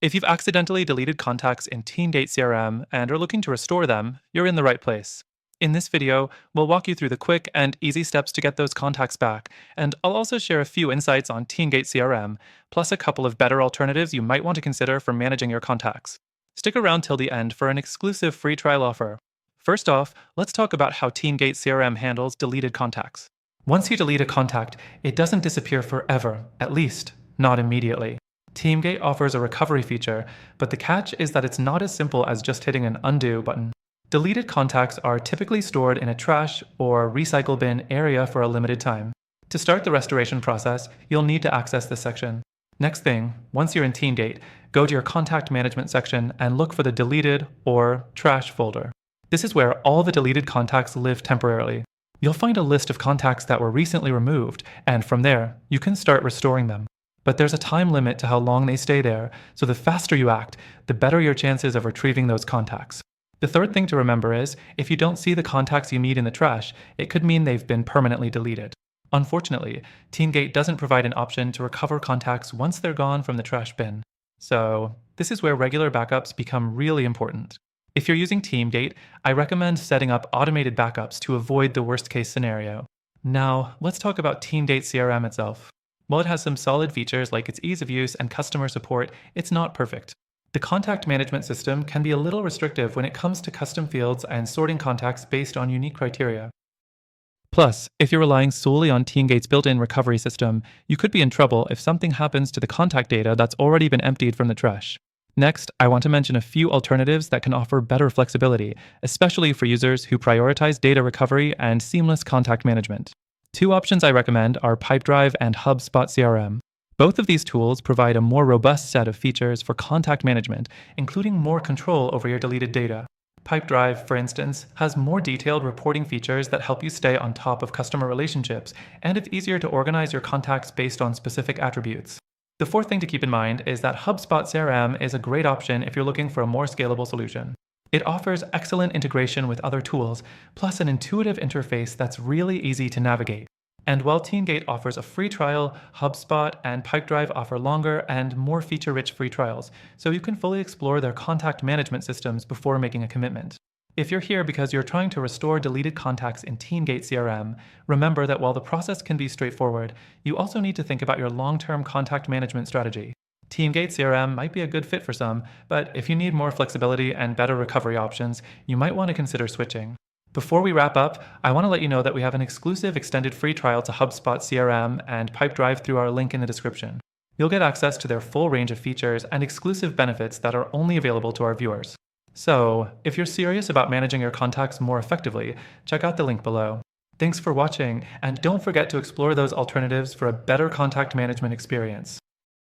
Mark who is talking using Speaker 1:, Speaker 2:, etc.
Speaker 1: If you've accidentally deleted contacts in TeamGate CRM and are looking to restore them, you're in the right place. In this video, we'll walk you through the quick and easy steps to get those contacts back, and I'll also share a few insights on TeamGate CRM, plus a couple of better alternatives you might want to consider for managing your contacts. Stick around till the end for an exclusive free trial offer. First off, let's talk about how TeamGate CRM handles deleted contacts. Once you delete a contact, it doesn't disappear forever, at least, not immediately. TeamGate offers a recovery feature, but the catch is that it's not as simple as just hitting an undo button. Deleted contacts are typically stored in a trash or recycle bin area for a limited time. To start the restoration process, you'll need to access this section. Next thing, once you're in TeamGate, go to your contact management section and look for the deleted or trash folder. This is where all the deleted contacts live temporarily. You'll find a list of contacts that were recently removed, and from there, you can start restoring them. But there's a time limit to how long they stay there, so the faster you act, the better your chances of retrieving those contacts. The third thing to remember is, if you don't see the contacts you need in the trash, it could mean they've been permanently deleted. Unfortunately, TeamGate doesn't provide an option to recover contacts once they're gone from the trash bin. So, this is where regular backups become really important. If you're using TeamGate, I recommend setting up automated backups to avoid the worst-case scenario. Now, let's talk about TeamGate CRM itself. While it has some solid features like its ease of use and customer support, it's not perfect. The contact management system can be a little restrictive when it comes to custom fields and sorting contacts based on unique criteria. Plus, if you're relying solely on TeamGate's built-in recovery system, you could be in trouble if something happens to the contact data that's already been emptied from the trash. Next, I want to mention a few alternatives that can offer better flexibility, especially for users who prioritize data recovery and seamless contact management. Two options I recommend are Pipedrive and HubSpot CRM. Both of these tools provide a more robust set of features for contact management, including more control over your deleted data. Pipedrive, for instance, has more detailed reporting features that help you stay on top of customer relationships, and it's easier to organize your contacts based on specific attributes. The fourth thing to keep in mind is that HubSpot CRM is a great option if you're looking for a more scalable solution. It offers excellent integration with other tools, plus an intuitive interface that's really easy to navigate. And while TeamGate offers a free trial, HubSpot and Pipedrive offer longer and more feature-rich free trials, so you can fully explore their contact management systems before making a commitment. If you're here because you're trying to restore deleted contacts in TeamGate CRM, remember that while the process can be straightforward, you also need to think about your long-term contact management strategy. TeamGate CRM might be a good fit for some, but if you need more flexibility and better recovery options, you might want to consider switching. Before we wrap up, I want to let you know that we have an exclusive extended free trial to HubSpot CRM and Pipedrive through our link in the description. You'll get access to their full range of features and exclusive benefits that are only available to our viewers. So, if you're serious about managing your contacts more effectively, check out the link below. Thanks for watching, and don't forget to explore those alternatives for a better contact management experience.